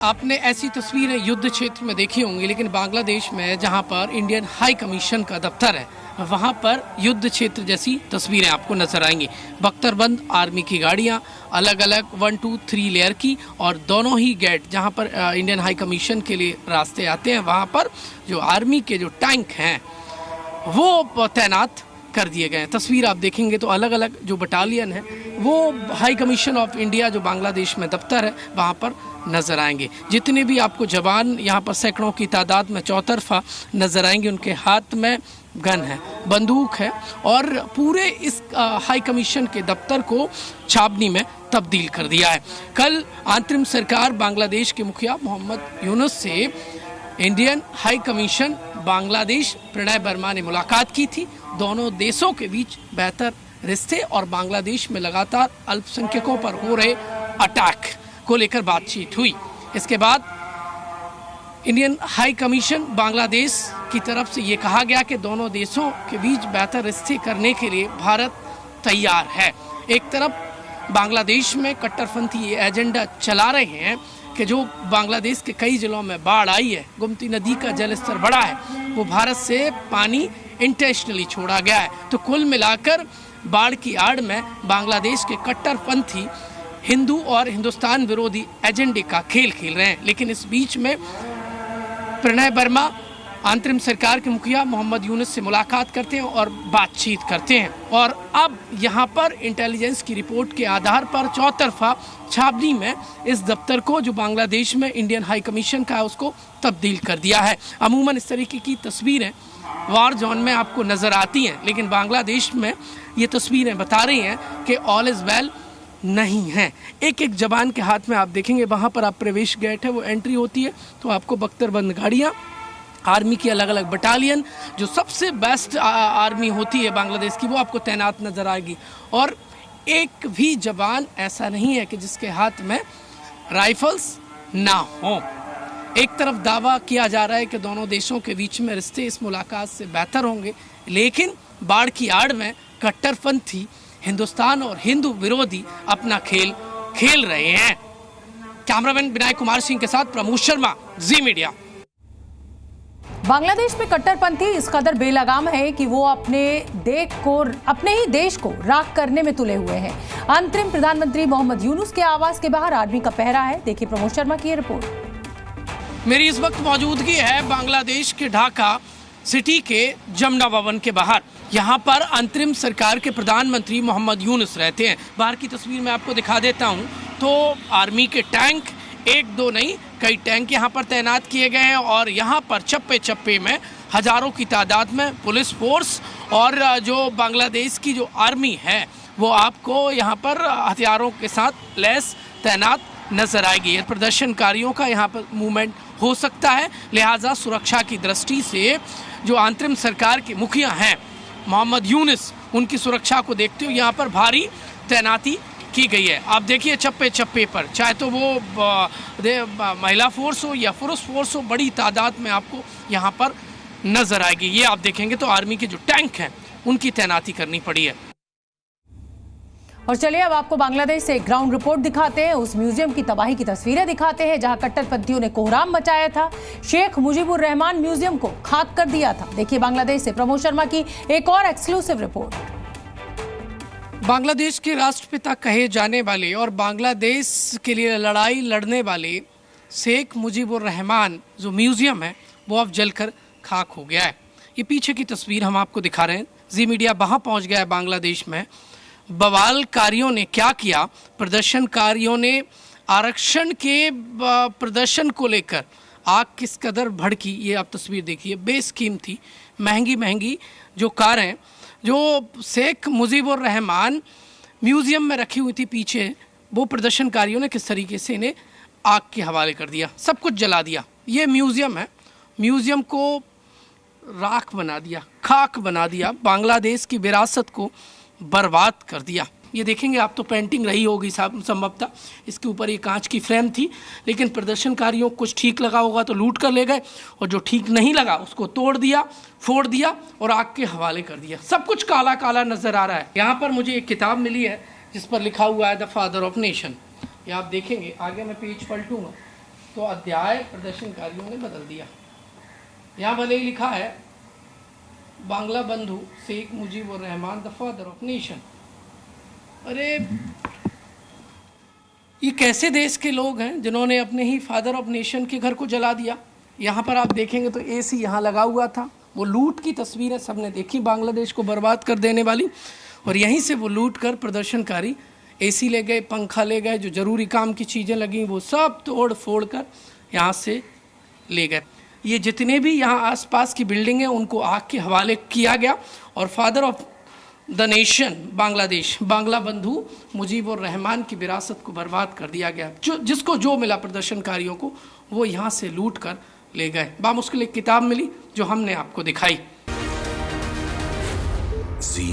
आपने ऐसी तस्वीरें युद्ध क्षेत्र में देखी होंगी, लेकिन बांग्लादेश में जहां पर इंडियन हाई कमीशन का दफ्तर है वहां पर युद्ध क्षेत्र जैसी तस्वीरें आपको नजर आएंगी। बख्तरबंद आर्मी की गाड़ियां अलग अलग 1, 2, 3 लेयर की, और दोनों ही गेट जहां पर इंडियन हाई कमीशन के लिए रास्ते आते हैं वहां पर जो आर्मी के जो टैंक हैं वो तैनात कर दिए गए हैं। तस्वीर आप देखेंगे तो अलग अलग जो बटालियन है वो हाई कमीशन ऑफ इंडिया जो बांग्लादेश में दफ्तर है वहाँ पर नज़र आएंगे। जितने भी आपको जवान यहाँ पर सैकड़ों की तादाद में चौतरफा नज़र आएंगे, उनके हाथ में गन है, बंदूक है, और पूरे इस हाई कमीशन के दफ्तर को छावनी में तब्दील कर दिया है। कल अंतरिम सरकार बांग्लादेश के मुखिया मोहम्मद यूनुस से Indian high commission Bangladesh Pranay Verma ने मुलाकात की थी। दोनों देशों के बीच बेहतर रिश्ते और बांग्लादेश में लगातार अल्पसंख्यकों पर हो रहे अटैक को लेकर बातचीत हुई। इसके बाद इंडियन हाई कमीशन बांग्लादेश की तरफ से ये कहा गया कि दोनों देशों के बीच बेहतर रिश्ते करने के लिए भारत तैयार है। एक तरफ बांग्लादेश में कट्टरपंथी एजेंडा चला रहे हैं कि जो बांग्लादेश के कई जिलों में बाढ़ आई है, गोमती नदी का जलस्तर बढ़ा है, वो भारत से पानी इंटेंशनली छोड़ा गया है। तो कुल मिलाकर बाढ़ की आड़ में बांग्लादेश के कट्टरपंथी हिंदू और हिंदुस्तान विरोधी एजेंडे का खेल खेल रहे हैं। लेकिन इस बीच में प्रणय वर्मा अंतरिम सरकार के मुखिया मोहम्मद यूनुस से मुलाकात करते हैं और बातचीत करते हैं, और अब यहाँ पर इंटेलिजेंस की रिपोर्ट के आधार पर चौतरफा छावनी में इस दफ्तर को जो बांग्लादेश में इंडियन हाई कमीशन का है उसको तब्दील कर दिया है। अमूमन इस तरीके की तस्वीरें वार जोन में आपको नज़र आती हैं, लेकिन बांग्लादेश में ये तस्वीरें बता रही हैं कि ऑल इज़ वेल नहीं है। एक एक जवान के हाथ में आप देखेंगे, वहाँ पर आप प्रवेश गेट है वो एंट्री होती है तो आपको बख्तरबंद गाड़ियाँ, आर्मी की अलग अलग बटालियन जो सबसे बेस्ट आर्मी होती है बांग्लादेश की, वो आपको तैनात नज़र आएगी। और एक भी जवान ऐसा नहीं है कि जिसके हाथ में राइफल्स ना हो। एक तरफ दावा किया जा रहा है कि दोनों देशों के बीच में रिश्ते इस मुलाकात से बेहतर होंगे, लेकिन बाढ़ की आड़ में कट्टरपंथी हिंदुस्तान और हिंदू विरोधी अपना खेल खेल रहे हैं। कैमरामैन विनायक कुमार सिंह के साथ प्रमोद शर्मा, जी मीडिया। बांग्लादेश में कट्टरपंथी इस कदर बेलगाम है कि वो अपने ही देश को राख करने में तुले हुए हैं। अंतरिम प्रधानमंत्री मोहम्मद यूनुस के आवास के बाहर आर्मी का पहरा है। देखिए प्रमोद शर्मा की रिपोर्ट। मेरी इस वक्त मौजूदगी है बांग्लादेश के ढाका सिटी के जमुना भवन के बाहर। यहाँ पर अंतरिम सरकार के प्रधानमंत्री मोहम्मद यूनुस रहते हैं। बाहर की तस्वीर मैं आपको दिखा देता हूँ तो आर्मी के टैंक, एक दो नहीं कई टैंक यहाँ पर तैनात किए गए हैं, और यहाँ पर चप्पे चप्पे में हज़ारों की तादाद में पुलिस फोर्स और जो बांग्लादेश की जो आर्मी है वो आपको यहाँ पर हथियारों के साथ लैस तैनात नज़र आएगी। प्रदर्शनकारियों का यहाँ पर मूवमेंट हो सकता है, लिहाजा सुरक्षा की दृष्टि से जो अंतरिम सरकार के मुखिया हैं मोहम्मद यूनुस, उनकी सुरक्षा को देखते हुए यहाँ पर भारी तैनाती की गई है। आप देखिए चप्पे चप्पे पर, चाहे तो वो महिला फोर्स हो या पुरुष फोर्स हो, बड़ी तादाद में आपको यहाँ पर नज़र आएगी। ये आप देखेंगे तो आर्मी के जो टैंक हैं उनकी तैनाती करनी पड़ी है। और चलिए अब आपको बांग्लादेश से ग्राउंड रिपोर्ट दिखाते हैं। उस म्यूजियम की तबाही की तस्वीरें दिखाते हैं जहां कट्टरपंथियों ने कोहराम मचाया था। शेख मुजीबुर रहमान म्यूजियम को खाक कर दिया था। देखिए बांग्लादेश से प्रमोद शर्मा की एक और एक्सक्लूसिव रिपोर्ट। बांग्लादेश के राष्ट्रपिता कहे जाने वाले और बांग्लादेश के लिए लड़ाई लड़ने वाले शेख मुजीबुर रहमान जो म्यूजियम है वो अब जलकर खाक हो गया है। ये पीछे की तस्वीर हम आपको दिखा रहे हैं। जी मीडिया वहाँ पहुँच गया है बांग्लादेश में। बवालकारियों ने क्या किया, प्रदर्शनकारियों ने आरक्षण के प्रदर्शन को लेकर आग किस कदर भड़की, ये आप तस्वीर देखिए। बेशकीमती महंगी महंगी जो कारें जो शेख मुजीबुर रहमान म्यूज़ियम में रखी हुई थी पीछे, वो प्रदर्शनकारियों ने किस तरीके से इन्हें आग के हवाले कर दिया, सब कुछ जला दिया। ये म्यूज़ियम है, म्यूज़ियम को राख बना दिया, खाक बना दिया, बांग्लादेश की विरासत को बर्बाद कर दिया। ये देखेंगे आप तो पेंटिंग रही होगी संभवतः, इसके ऊपर ये कांच की फ्रेम थी, लेकिन प्रदर्शनकारियों को कुछ ठीक लगा होगा तो लूट कर ले गए, और जो ठीक नहीं लगा उसको तोड़ दिया, फोड़ दिया और आग के हवाले कर दिया। सब कुछ काला काला नज़र आ रहा है। यहाँ पर मुझे एक किताब मिली है जिस पर लिखा हुआ है द फादर ऑफ नेशन। ये आप देखेंगे, आगे मैं पेज पलटूंगा तो अध्याय प्रदर्शनकारियों ने बदल दिया। यहाँ भले ही लिखा है Bangla Bandhu Sheikh Mujibur Rahman the father of nation. अरे ये कैसे देश के लोग हैं जिन्होंने अपने ही फादर ऑफ नेशन के घर को जला दिया। यहाँ पर आप देखेंगे तो एसी यहाँ लगा हुआ था। वो लूट की तस्वीरें सबने देखी, बांग्लादेश को बर्बाद कर देने वाली। और यहीं से वो लूट कर प्रदर्शनकारी एसी ले गए, पंखा ले गए, जो ज़रूरी काम की चीज़ें लगी वो सब तोड़ फोड़ कर यहाँ से ले गए। ये जितने भी यहाँ आसपास की बिल्डिंग हैं उनको आग के हवाले किया गया और father of the nation Bangladesh, Bangla बंधु मुजीबुर रहमान की विरासत को बर्बाद कर दिया गया। जो जिसको जो मिला प्रदर्शनकारियों को वो यहाँ से लूट कर ले गए। बामुश्किल एक किताब मिली जो हमने आपको दिखाई। जी